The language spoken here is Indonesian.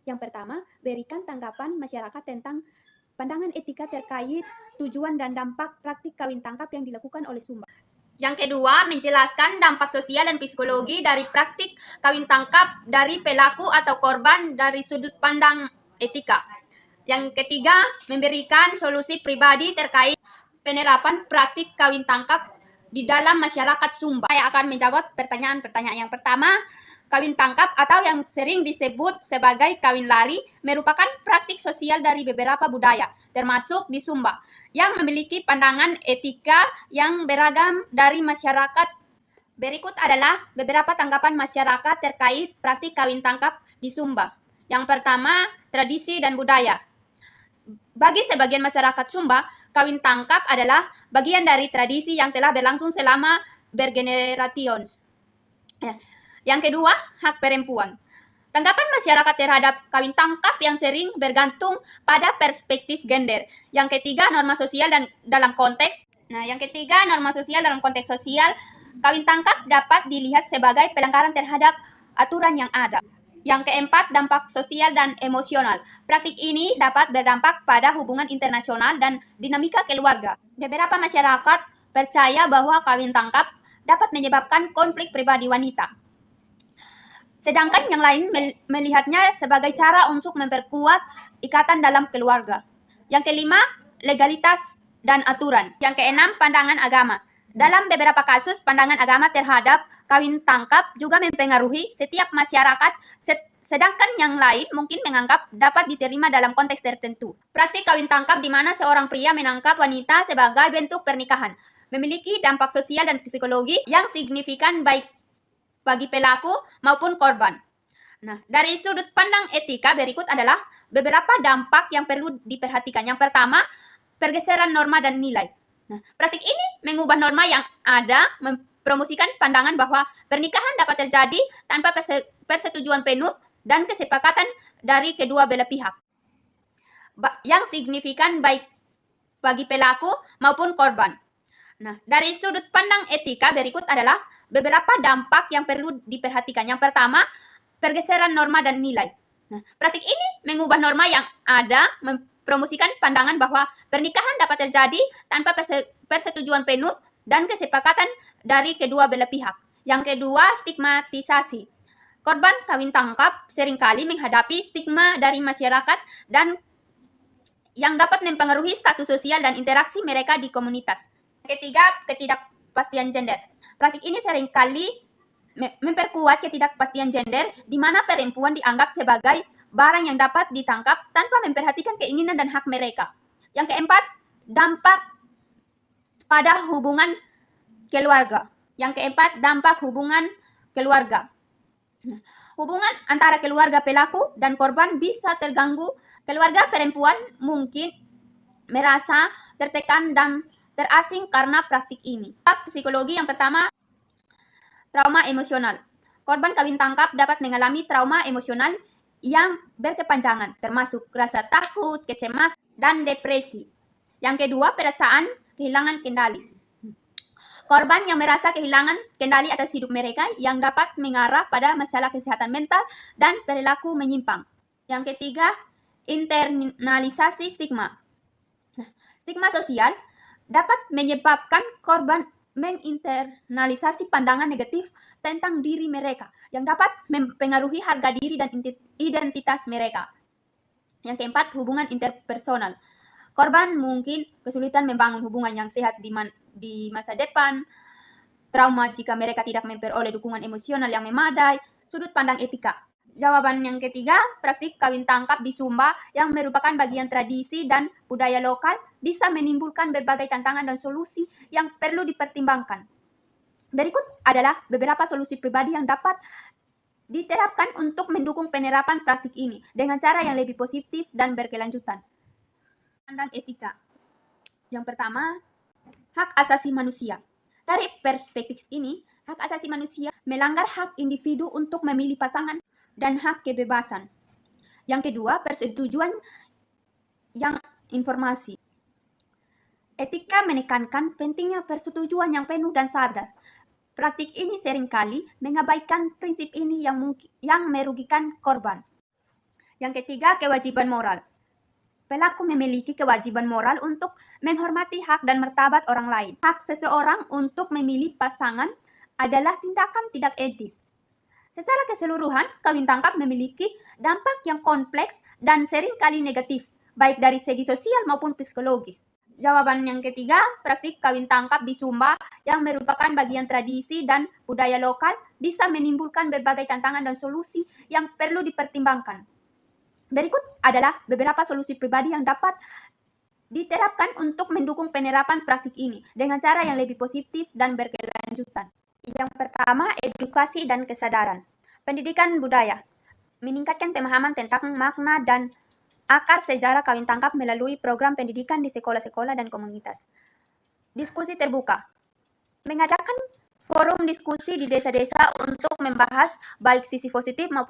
Yang pertama, berikan tanggapan masyarakat tentang pandangan etika terkait tujuan dan dampak praktik kawin tangkap yang dilakukan oleh Sumba. Yang kedua, menjelaskan dampak sosial dan psikologi dari praktik kawin tangkap dari pelaku atau korban dari sudut pandang etika. Yang ketiga, memberikan solusi pribadi terkait penerapan praktik kawin tangkap di dalam masyarakat Sumba. Saya akan menjawab pertanyaan-pertanyaan. Yang pertama, kawin tangkap atau yang sering disebut sebagai kawin lari merupakan praktik sosial dari beberapa budaya, termasuk di Sumba, yang memiliki pandangan etika yang beragam dari masyarakat. Berikut adalah beberapa tanggapan masyarakat terkait praktik kawin tangkap di Sumba. Yang pertama, tradisi dan budaya. Bagi sebagian masyarakat Sumba, kawin tangkap adalah bagian dari tradisi yang telah berlangsung selama bergenerations. Yang kedua, hak perempuan. Tanggapan masyarakat terhadap kawin tangkap yang sering bergantung pada perspektif gender. Yang ketiga, norma sosial dan dalam konteks. norma sosial dalam konteks sosial, kawin tangkap dapat dilihat sebagai pelanggaran terhadap aturan yang ada. Yang keempat, dampak sosial dan emosional. Praktik ini dapat berdampak pada hubungan internasional dan dinamika keluarga. Beberapa masyarakat percaya bahwa kawin tangkap dapat menyebabkan konflik pribadi wanita. Sedangkan yang lain melihatnya sebagai cara untuk memperkuat ikatan dalam keluarga. Yang kelima, legalitas dan aturan. Yang keenam, pandangan agama. Dalam beberapa kasus, pandangan agama terhadap kawin tangkap juga mempengaruhi setiap masyarakat, sedangkan yang lain mungkin menganggap dapat diterima dalam konteks tertentu. Praktik kawin tangkap di mana seorang pria menangkap wanita sebagai bentuk pernikahan memiliki dampak sosial dan psikologi yang signifikan baik bagi pelaku maupun korban. Dari sudut pandang etika berikut adalah beberapa dampak yang perlu diperhatikan. Yang pertama, pergeseran norma dan nilai. Praktik ini mengubah norma yang ada, mempromosikan pandangan bahwa pernikahan dapat terjadi tanpa persetujuan penuh dan kesepakatan dari kedua belah pihak. Yang signifikan baik bagi pelaku maupun korban. Dari sudut pandang etika berikut adalah beberapa dampak yang perlu diperhatikan. Yang pertama, pergeseran norma dan nilai. Praktik ini mengubah norma yang ada, mempromosikan pandangan bahwa pernikahan dapat terjadi tanpa persetujuan penuh dan kesepakatan dari kedua belah pihak. Yang kedua, stigmatisasi. Korban kawin tangkap seringkali menghadapi stigma dari masyarakat dan yang dapat mempengaruhi status sosial dan interaksi mereka di komunitas. Ketiga, ketidakpastian gender. Praktik ini seringkali memperkuat ketidakpastian gender di mana perempuan dianggap sebagai barang yang dapat ditangkap tanpa memperhatikan keinginan dan hak mereka. Yang keempat, dampak pada hubungan keluarga. Hubungan antara keluarga pelaku dan korban bisa terganggu. Keluarga perempuan mungkin merasa tertekan dan terasing karena praktik ini. Psikologi yang pertama, trauma emosional. Korban kawin tangkap dapat mengalami trauma emosional yang berkepanjangan, termasuk rasa takut, kecemasan, dan depresi. Yang kedua, perasaan kehilangan kendali. Korban yang merasa kehilangan kendali atas hidup mereka yang dapat mengarah pada masalah kesehatan mental dan perilaku menyimpang. Yang ketiga, internalisasi stigma. Stigma sosial dapat menyebabkan korban menginternalisasi pandangan negatif tentang diri mereka yang dapat mempengaruhi harga diri dan identitas mereka. Yang keempat, hubungan interpersonal. Korban mungkin kesulitan membangun hubungan yang sehat di masa depan, trauma jika mereka tidak memperoleh dukungan emosional yang memadai. Sudut pandang etika. Jawaban yang ketiga, praktik kawin tangkap di Sumba yang merupakan bagian tradisi dan budaya lokal bisa menimbulkan berbagai tantangan dan solusi yang perlu dipertimbangkan. Berikut adalah beberapa solusi pribadi yang dapat diterapkan untuk mendukung penerapan praktik ini dengan cara yang lebih positif dan berkelanjutan. Pandang etika. Yang pertama, hak asasi manusia. Dari perspektif ini, hak asasi manusia melanggar hak individu untuk memilih pasangan dan hak kebebasan. Yang kedua, persetujuan yang informasi. Etika menekankan pentingnya persetujuan yang penuh dan sadar. Praktik ini seringkali mengabaikan prinsip ini yang merugikan korban. Yang ketiga, kewajiban moral. Pelaku memiliki kewajiban moral untuk menghormati hak dan martabat orang lain. Hak seseorang untuk memilih pasangan adalah tindakan tidak etis. Secara keseluruhan, kawin tangkap memiliki dampak yang kompleks dan seringkali negatif, baik dari segi sosial maupun psikologis. Jawaban yang ketiga, praktik kawin tangkap di Sumba yang merupakan bagian tradisi dan budaya lokal bisa menimbulkan berbagai tantangan dan solusi yang perlu dipertimbangkan. Berikut adalah beberapa solusi pribadi yang dapat diterapkan untuk mendukung penerapan praktik ini dengan cara yang lebih positif dan berkelanjutan. Yang pertama, edukasi dan kesadaran. Pendidikan budaya meningkatkan pemahaman tentang makna dan akar sejarah kawin tangkap melalui program pendidikan di sekolah-sekolah dan komunitas. Diskusi terbuka. Mengadakan forum diskusi di desa-desa untuk membahas baik sisi positif maupun